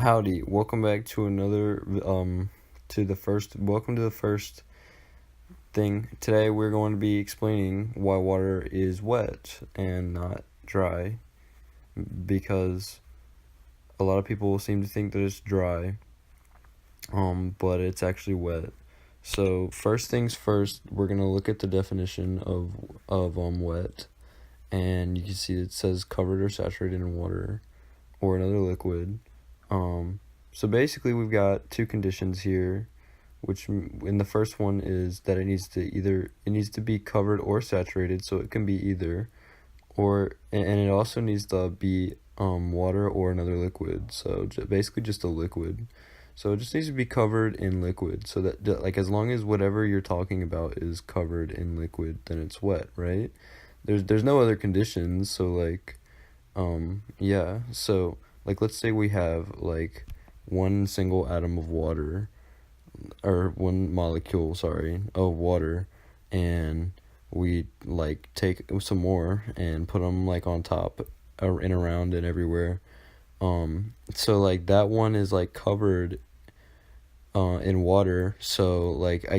Howdy, welcome back to another welcome to the first thing. Today we're going to be explaining why water is wet and not dry, because a lot of people seem to think that it's dry, but it's actually wet. So first things first, we're going to look at the definition of wet, and you can see it says covered or saturated in water or another liquid. So basically we've got two conditions here, which in the first one is that it needs to be covered or saturated, so it can be either, and it also needs to be water or another liquid, so basically just a liquid. So it just needs to be covered in liquid, so that like as long as whatever you're talking about is covered in liquid, then it's wet, right? There's no other conditions, so yeah, so like let's say we have like one single atom of water, or one molecule, sorry, of water, and we like take some more and put them like on top and around and everywhere. So like that one is like covered in water, so like I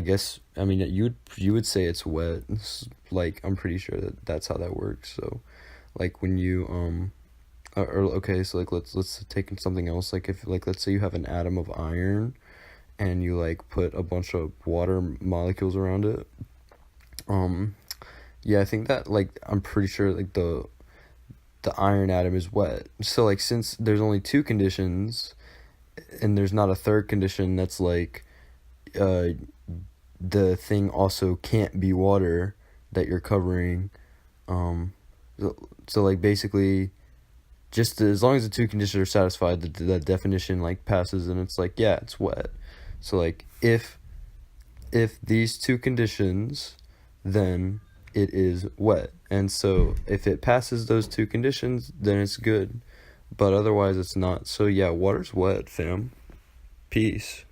mean you would say it's wet. Like I'm pretty sure that's how that works. So like when you okay, so like let's take something else. Like if like let's say you have an atom of iron and you like put a bunch of water molecules around it. Yeah, I think that like I'm pretty sure like the iron atom is wet. So like since there's only two conditions and there's not a third condition that's like the thing also can't be water that you're covering. So like basically just as long as the two conditions are satisfied, the definition like passes, and it's like, yeah, it's wet. So like if these two conditions, then it is wet. And so if it passes those two conditions, then it's good. But otherwise it's not. So yeah, water's wet, fam. Peace.